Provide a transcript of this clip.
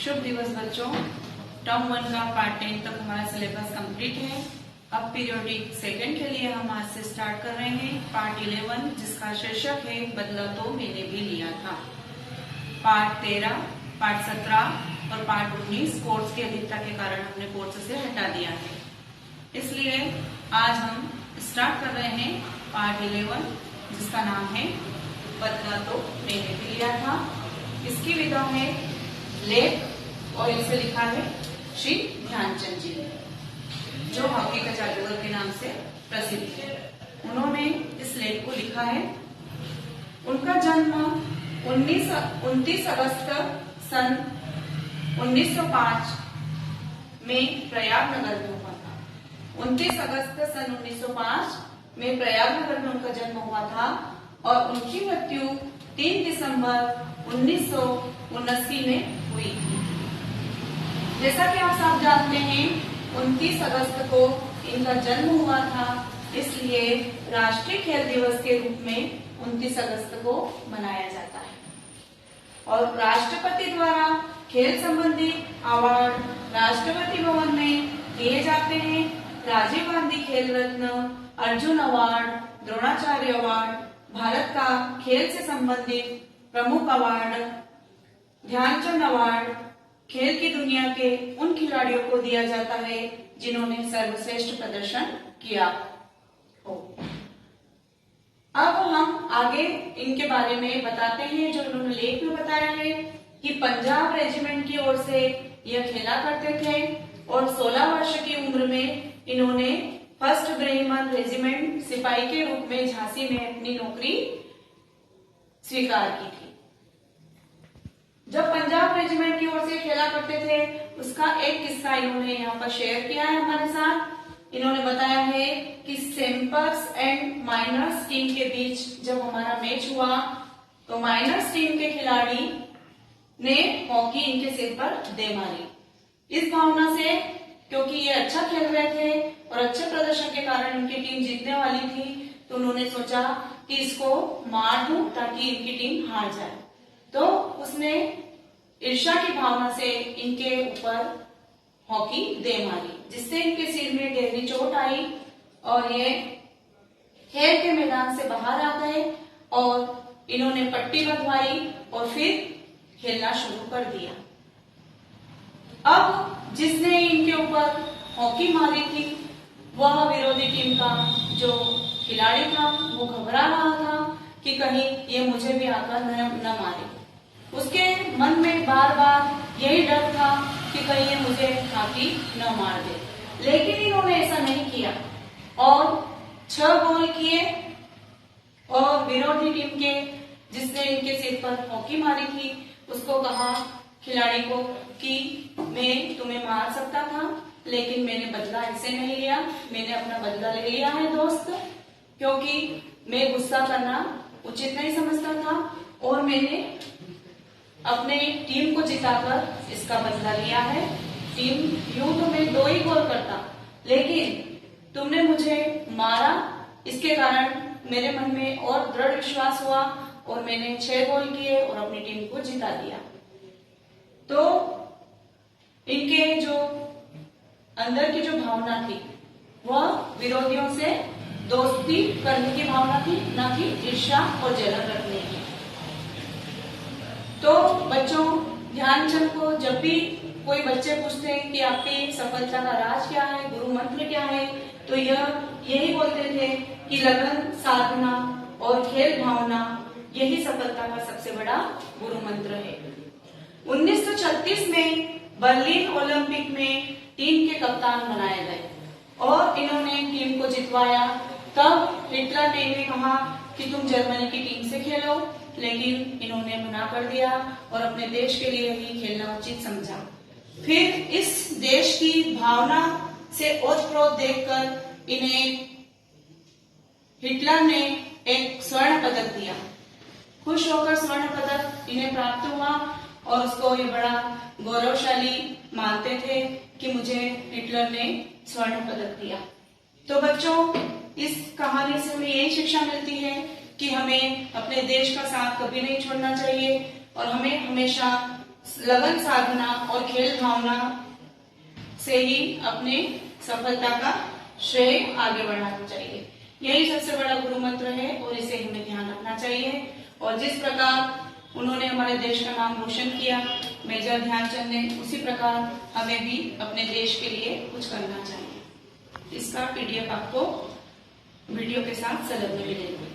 शुभ दिवस बच्चों। टर्म 1 का पार्ट 10 तक हमारा सिलेबस कंप्लीट है। अब पीरियोडिक सेकंड के लिए हम आज से स्टार्ट कर रहे हैं पार्ट 11, जिसका शीर्षक है बदला तो मैंने भी लिया था। पार्ट 13, पार्ट 17 और पार्ट 19 कोर्स की अधिकता के कारण हमने कोर्स से हटा दिया है, इसलिए आज हम स्टार्ट कर रहे हैं पार्ट 11, जिसका नाम है बदला तो मैंने भी लिया था। इसकी विधा है लेख और इसे लिखा है श्री ध्यानचंद जी ने, जो हॉकी का जादूगर के नाम से प्रसिद्ध है। उन्होंने इस लेख को लिखा है। उनका जन्म 29 अगस्त सन 1905 में प्रयागनगर में हुआ था। 29 अगस्त सन 1905 में प्रयागनगर में उनका जन्म हुआ था और उनकी मृत्यु 3 दिसंबर 1979 में हुई थी। जैसा कि आप सब जानते हैं, 29 अगस्त को इनका जन्म हुआ था, इसलिए राष्ट्रीय खेल दिवस के रूप में 29 अगस्त को मनाया जाता है। और राष्ट्रपति द्वारा खेल संबंधी अवार्ड राष्ट्रपति भवन में दिए जाते हैं। राजीव गांधी खेल रत्न, अर्जुन अवार्ड, द्रोणाचार्य अवार्ड, भारत का खेल से संबंधित प्रमुख अवार्ड, ध्यानचंद अवार्ड खेल की दुनिया के उन खिलाड़ियों को दिया जाता है जिन्होंने सर्वश्रेष्ठ प्रदर्शन किया हो। अब हम आगे इनके बारे में बताते हैं। जो उन्होंने लेख में बताया है कि पंजाब रेजिमेंट की ओर से यह खेला करते थे और 16 वर्ष की उम्र में इन्होंने फर्स्ट ब्रह्मन रेजिमेंट सिपाही के रूप में झांसी में अपनी नौकरी स्वीकार की थी। जब पंजाब रेजिमेंट की ओर से खेला करते थे, उसका एक किस्सा इन्होंने यहाँ पर शेयर किया है हमारे साथ। इन्होंने बताया है कि सेम्पर्स एंड माइनर्स टीम के बीच जब हमारा मैच हुआ तो माइनर्स टीम के खिलाड़ी ने हॉकी इनके सिर पर दे मारी। इस भावना से, क्योंकि ये अच्छा खेल रहे थे और अच्छे प्रदर्शन के कारण इनकी टीम जीतने वाली थी, तो उन्होंने सोचा कि इसको मार दूं ताकि इनकी टीम हार जाए। तो उसने ईर्ष्या की भावना से इनके ऊपर हॉकी दे मारी, जिससे इनके सिर में गहरी चोट आई और ये खेल के मैदान से बाहर आ गए और इन्होंने पट्टी बंधवाई और फिर खेलना शुरू कर दिया। अब जिसने इनके ऊपर हॉकी मारी थी, वह विरोधी टीम का जो खिलाड़ी था, वो घबरा रहा था कि कहीं ये मुझे भी आकर न मारे। उसके मन में बार बार यही डर था कि कहीं ये मुझे हॉकी न मार दे, लेकिन इन्होंने ऐसा नहीं किया और 6 गोल किए और विरोधी टीम के जिसने इनके सिर पर हॉकी मारी थी उसको कहा, खिलाड़ी को, कि मैं तुम्हें मार सकता था लेकिन मैंने बदला ऐसे नहीं लिया। मैंने अपना बदला ले लिया है दोस्त, क्योंकि मैं गुस्सा करना उचित नहीं समझता था और मैंने अपने टीम को जिताकर इसका बदला लिया है। टीम यूं तो मैं 2 ही गोल करता, लेकिन तुमने मुझे मारा, इसके कारण मेरे मन में और दृढ़ विश्वास हुआ और मैंने 6 गोल किए और अपनी टीम को जिता दिया। तो इनके जो अंदर की जो भावना थी, वह विरोधियों से दोस्ती करने की भावना थी, न कि ईर्ष्या और जलन रखने की। तो बच्चों, ध्यानचंद को जब भी कोई बच्चे पूछते हैं कि आपकी सफलता का राज क्या है, गुरु मंत्र क्या है, तो यही बोलते थे कि लगन, साधना और खेल भावना, यही सफलता का सबसे बड़ा गुरु मंत्र है। 1936 में बर्लिन ओलंपिक में टीम के कप्तान बनाए गए और इन्होंने टीम को जितवाया। तब हिटलर ने कहा कि तुम जर्मनी की टीम से खेलो, लेकिन इन्होंने मना कर दिया और अपने देश के लिए ही खेलना उचित समझा। फिर इस देश की भावना से ओतप्रोत देखकर इन्हें हिटलर ने एक स्वर्ण पदक दिया। खुश होकर स्वर्ण पदक इन्हें प्राप्त हुआ और उसको ये बड़ा गौरवशाली मानते थे कि मुझे हिटलर ने स्वर्ण पदक दिया। तो बच्चों, इस कहानी से हमें यही शिक्षा मिलती है कि हमें अपने देश का साथ कभी नहीं छोड़ना चाहिए और हमें हमेशा लगन साधना और खेल भावना से ही अपने सफलता का श्रेय आगे बढ़ाना चाहिए। यही सबसे बड़ा गुरु मंत्र है और इसे हमें ध्यान रखना चाहिए। और जिस प्रकार उन्होंने हमारे देश का नाम रोशन किया मेजर ध्यानचंद ने, उसी प्रकार हमें भी अपने देश के लिए कुछ करना चाहिए। इसका PDF आपको वीडियो के साथ संलग्न मिलेगा।